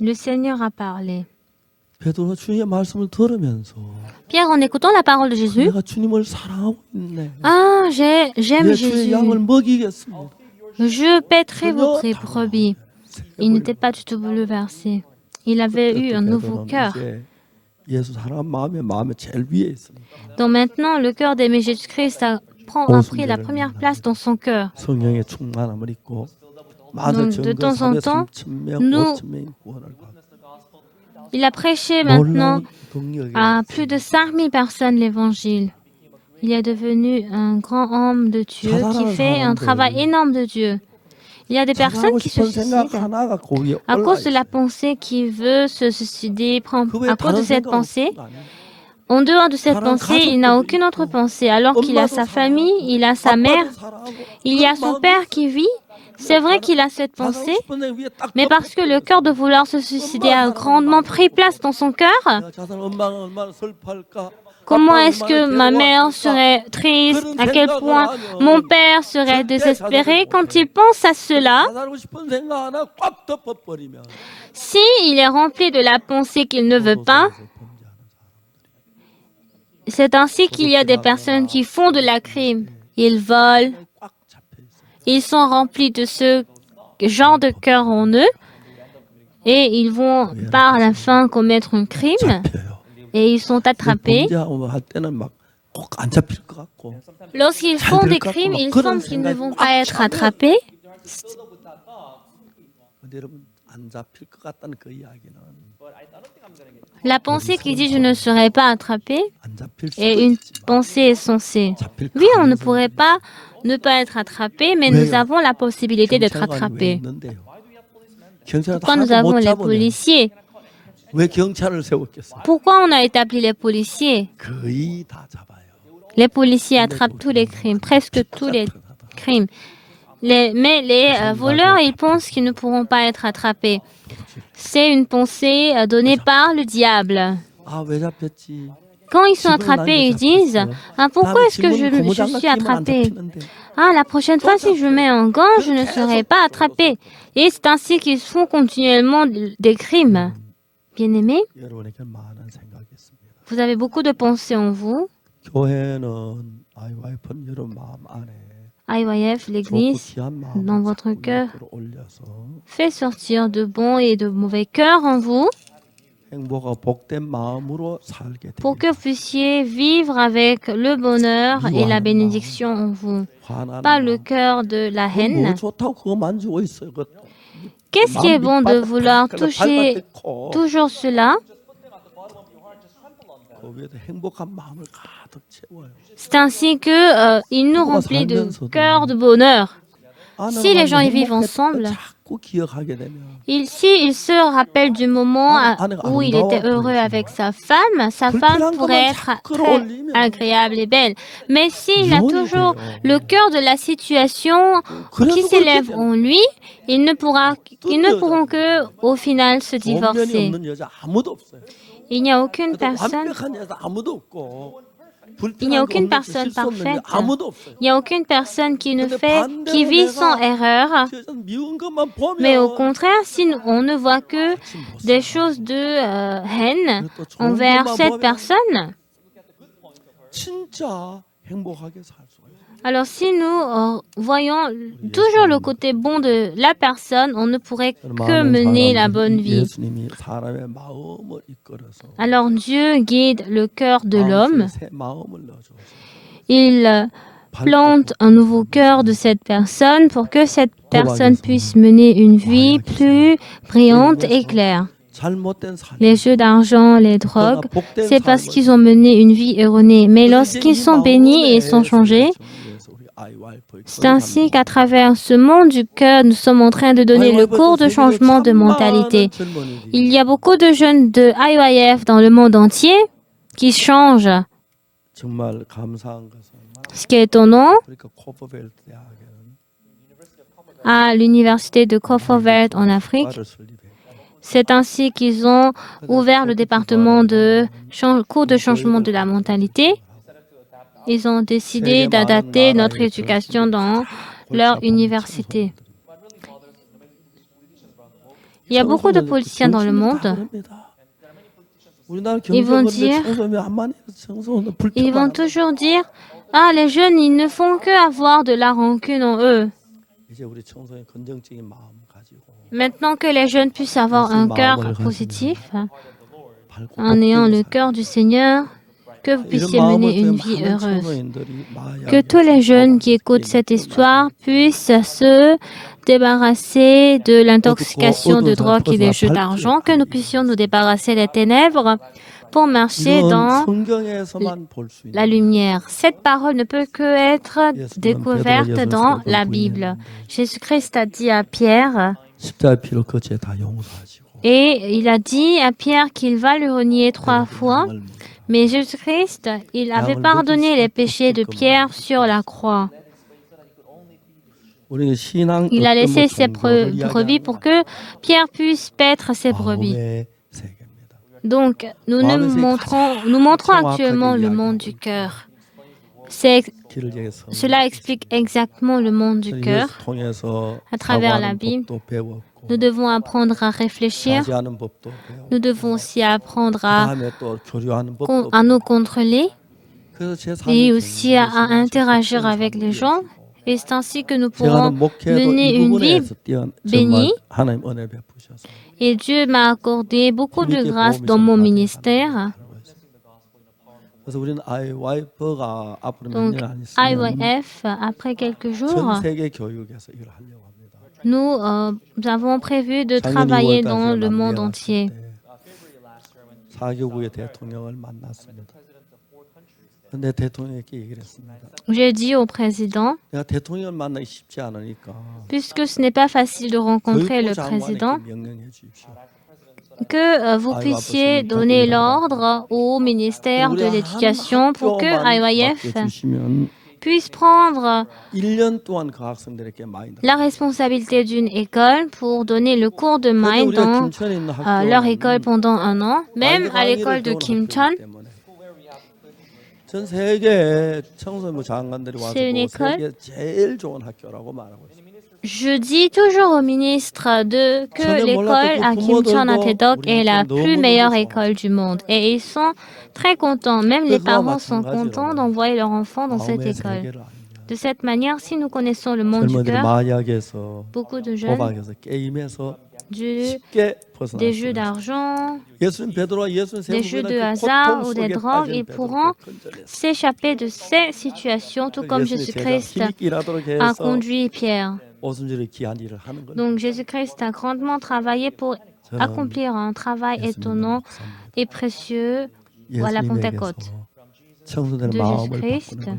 Le Seigneur a parlé. Pierre, en écoutant la parole de Jésus, ah, j'aime Jésus. Je paîtrai vos brebis. Il n'était pas du tout bouleversé. Il avait eu un nouveau cœur. Donc maintenant, le cœur d'aimer Jésus-Christ a pris la première place dans son cœur. Donc, de temps en temps, il a prêché maintenant à plus de 5000 personnes l'évangile. Il est devenu un grand homme de Dieu qui fait un travail énorme de Dieu. Il y a des personnes qui se suicident à cause de la pensée qui veut se suicider, à cause de cette pensée. En dehors de cette pensée, il n'a aucune autre pensée. Alors qu'il a sa famille, il a sa mère, il y a son père qui vit. C'est vrai qu'il a cette pensée, mais parce que le cœur de vouloir se suicider a grandement pris place dans son cœur, comment est-ce que ma mère serait triste, à quel point mon père serait désespéré quand il pense à cela? Si il est rempli de la pensée qu'il ne veut pas, c'est ainsi qu'il y a des personnes qui font de la crime. Ils volent, ils sont remplis de ce genre de cœur en eux et ils vont par la fin commettre un crime et ils sont attrapés. Lorsqu'ils font des crimes, il semble qu'ils ne vont pas être attrapés. La pensée qui dit « je ne serai pas attrapé » est une pensée essentielle. Oui, on ne pourrait pas ne pas être attrapé, mais nous avons la possibilité d'être attrapés. Pourquoi nous avons les policiers? Pourquoi on a établi les policiers? Les policiers attrapent tous les crimes, presque tous les crimes. Mais les voleurs, ils pensent qu'ils ne pourront pas être attrapés. C'est une pensée donnée par le diable. Quand ils sont attrapés, ils disent « Ah, pourquoi est-ce que je suis attrapé? Ah, la prochaine fois, si je mets un gant, je ne serai pas attrapé. » Et c'est ainsi qu'ils font continuellement des crimes. Bien-aimés, vous avez beaucoup de pensées en vous. IYF, l'Église, dans votre cœur, fait sortir de bons et de mauvais cœurs en vous pour que vous puissiez vivre avec le bonheur et la bénédiction en vous. Pas le cœur de la haine. Qu'est-ce qui est bon de vouloir toucher toujours cela? C'est ainsi qu'il nous remplit de cœur de bonheur. Si les gens y vivent ensemble, s'il se rappelle du moment où il était heureux avec sa femme pourrait être très agréable et belle. Mais s'il a toujours le cœur de la situation qui s'élève en lui, ils ne pourront que, au final, se divorcer. Il n'y a aucune personne. Il n'y a aucune personne parfaite. Il n'y a aucune personne qui vit sans erreur. Mais au contraire, si on ne voit que des choses de haine envers cette personne, alors si nous voyons toujours le côté bon de la personne, on ne pourrait que mener la bonne vie. Alors Dieu guide le cœur de l'homme. Il plante un nouveau cœur de cette personne pour que cette personne puisse mener une vie plus brillante et claire. Les jeux d'argent, les drogues, c'est parce qu'ils ont mené une vie erronée. Mais lorsqu'ils sont bénis et sont changés, c'est ainsi qu'à travers ce monde du cœur, nous sommes en train de donner le cours de changement de mentalité. Il y a beaucoup de jeunes de IYF dans le monde entier qui changent. Ce qui est étonnant, à l'université de Copperfield en Afrique, c'est ainsi qu'ils ont ouvert le département de cours de changement de la mentalité. Ils ont décidé d'adapter notre éducation dans leur université. Il y a beaucoup de politiciens dans le monde. Ils vont toujours dire « Ah, les jeunes, ils ne font que avoir de la rancune en eux. » Maintenant que les jeunes puissent avoir un cœur positif, en ayant le cœur du Seigneur, que vous puissiez mener une vie heureuse. Que tous les jeunes qui écoutent cette histoire puissent se débarrasser de l'intoxication de drogue et des jeux d'argent, que nous puissions nous débarrasser des ténèbres pour marcher dans la lumière. Cette parole ne peut que être découverte dans la Bible. Jésus-Christ a dit à Pierre, et il a dit à Pierre qu'il va le renier 3 fois, mais Jésus-Christ, il avait pardonné les péchés de Pierre sur la croix. Il a laissé ses brebis pour que Pierre puisse paître ses brebis. Donc, nous montrons actuellement le monde du cœur. Cela explique exactement le monde du cœur. À travers la Bible, nous devons apprendre à réfléchir. Nous devons aussi apprendre à nous contrôler. et aussi à interagir avec les gens. Et c'est ainsi que nous pourrons mener une vie bénie. Et Dieu m'a accordé beaucoup de grâce dans mon ministère. Donc, IYF, après quelques jours, nous avons prévu de travailler dans le monde entier. J'ai dit au président, puisque ce n'est pas facile de rencontrer le président, que vous puissiez donner l'ordre au ministère de l'Éducation pour que IYF puisse prendre la responsabilité d'une école pour donner le cours de Mind dans leur école pendant 1 an, même à l'école de Kimcheon. C'est une école. Je dis toujours au ministre que l'école à Kimcheon à Taedok est la plus meilleure école du monde. Et ils sont très contents. Même les parents sont contents d'envoyer leur enfant dans cette école. De cette manière, si nous connaissons le monde du cœur, beaucoup de jeunes, des jeux d'argent, des jeux de hasard ou des drogues, ils pourront s'échapper de ces situations, tout comme Jésus-Christ a conduit Pierre. Donc Jésus-Christ a grandement travaillé pour accomplir un travail étonnant et précieux à la Pentecôte de Jésus-Christ.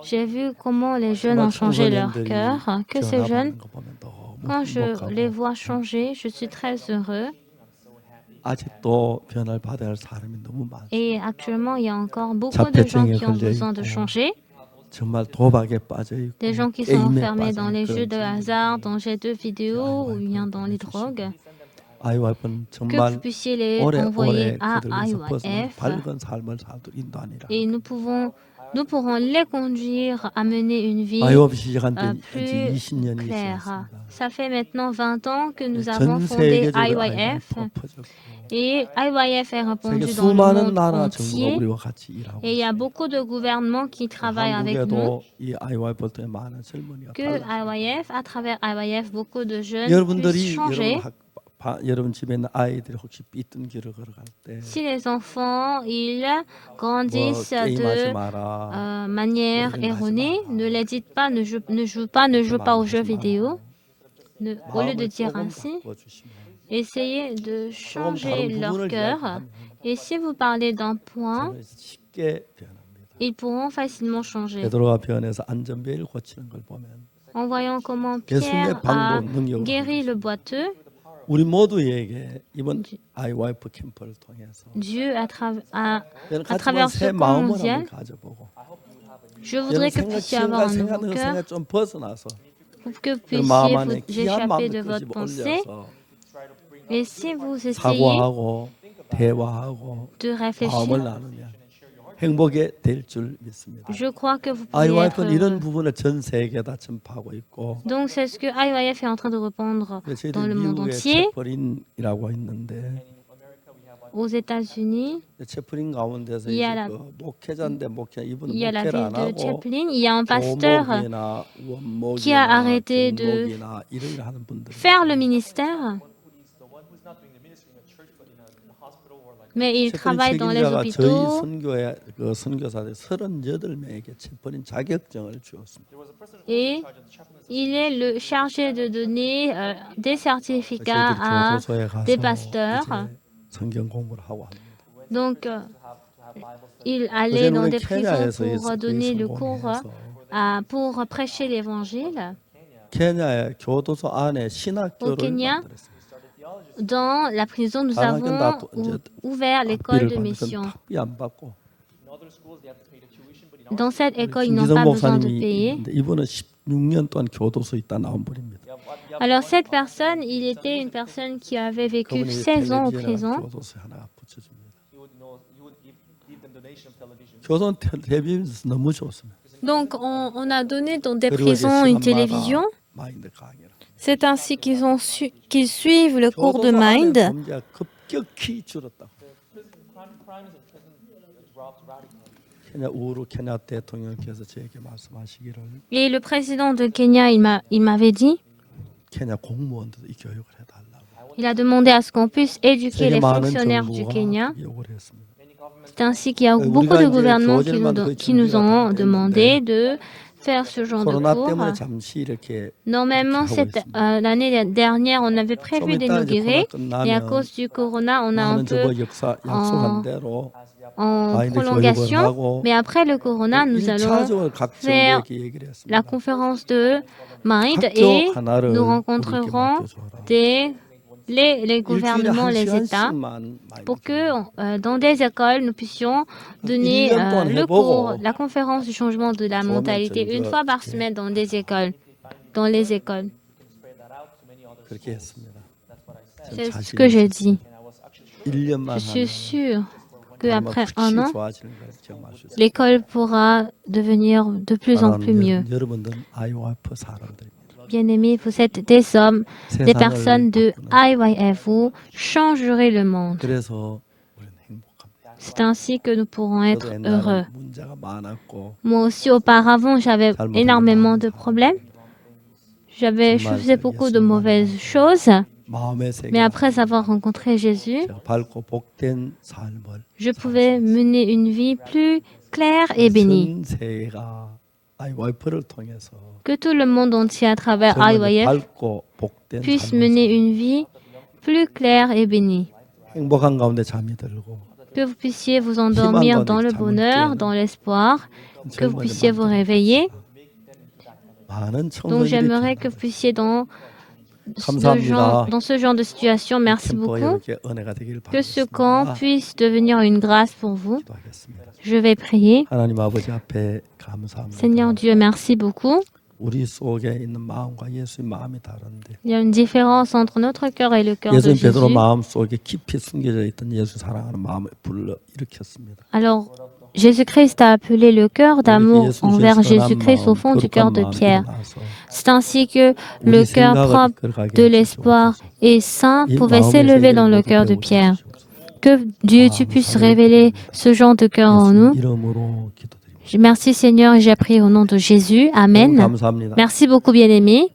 J'ai vu comment les jeunes ont changé leur cœur, que ces jeunes, quand je les vois changer, je suis très heureux. Et actuellement, il y a encore beaucoup de gens qui ont besoin de changer. Des gens qui sont enfermés dans les jeux de hasard, dans les jeux vidéo ou bien dans les drogues. Que vous puissiez les envoyer à IYF et nous pourrons les conduire à mener une vie plus claire. Ça fait maintenant 20 ans que nous avons fondé IYF et IYF est répandu dans le monde entier et il y a beaucoup de gouvernements qui travaillent avec nous. Que IYF, à travers IYF, beaucoup de jeunes puissent changer. Si les enfants ils grandissent de manière erronée, ne les dites pas ne joue pas aux jeux vidéo. Au lieu de dire ainsi, essayez de changer leur cœur. Et si vous parlez d'un point, ils pourront facilement changer. En voyant comment Pierre a guéri le boiteux, Dieu, à travers ce camp mondial, je voudrais que vous puissiez avoir un nouveau cœur, pour que vous puissiez vous échapper de votre pensée. Et si vous essayez de réfléchir, je crois que vous pouvez être heureux. Donc c'est ce que IYF est en train de répandre dans le monde entier. Aux États-Unis, il y a la ville de Chaplin, il y a un pasteur qui a arrêté de faire le ministère, mais il travaille dans les hôpitaux. Et il est le chargé de donner des certificats à des pasteurs. Donc, il allait dans des prisons pour donner le cours, pour prêcher l'évangile. Au Kenya, dans la prison, nous avons ouvert l'école de mission. Dans cette école, ils n'ont pas besoin de payer. Alors cette personne, il était une personne qui avait vécu 16 ans en prison. Donc on a donné dans des prisons une télévision. C'est ainsi qu'ils suivent le cours de Mind. Et le président de Kenya, il m'avait dit, il a demandé à ce qu'on puisse éduquer les fonctionnaires du Kenya. C'est ainsi qu'il y a beaucoup de gouvernements qui nous ont demandé de faire ce genre de cours. Normalement, l'année dernière, on avait prévu d'inaugurer et à cause du corona, on a un peu en prolongation. Mais après le corona, nous allons faire la conférence de Mind et nous rencontrerons les gouvernements, les États, pour que dans des écoles, nous puissions donner le cours, la conférence du changement de la mentalité, une fois par semaine dans les écoles. C'est ce que j'ai dit. Je suis sûre qu'après 1 an, l'école pourra devenir de plus en plus mieux. Bien-aimés, vous êtes des hommes, des personnes de IYF, vous changerez le monde. C'est ainsi que nous pourrons être heureux. Moi aussi, auparavant, j'avais énormément de problèmes. Je faisais beaucoup de mauvaises choses. Mais après avoir rencontré Jésus, je pouvais mener une vie plus claire et bénie. Que tout le monde entier à travers IYF puisse mener une vie plus claire et bénie. Que vous puissiez vous endormir dans le bonheur, dans l'espoir, que vous puissiez vous réveiller. Donc j'aimerais que vous puissiez dans ce genre de situation, merci beaucoup, que ce camp puisse devenir une grâce pour vous. Je vais prier. Seigneur Dieu, merci beaucoup. Il y a une différence entre notre cœur et le cœur de Jésus. Alors, Jésus-Christ a appelé le cœur d'amour envers Jésus-Christ au fond du cœur de Pierre. C'est ainsi que le cœur propre de l'espoir et saint pouvait s'élever dans le cœur de Pierre. Que Dieu, tu puisses révéler ce genre de cœur en nous. Merci Seigneur et j'ai prié au nom de Jésus. Amen. Merci beaucoup bien-aimés.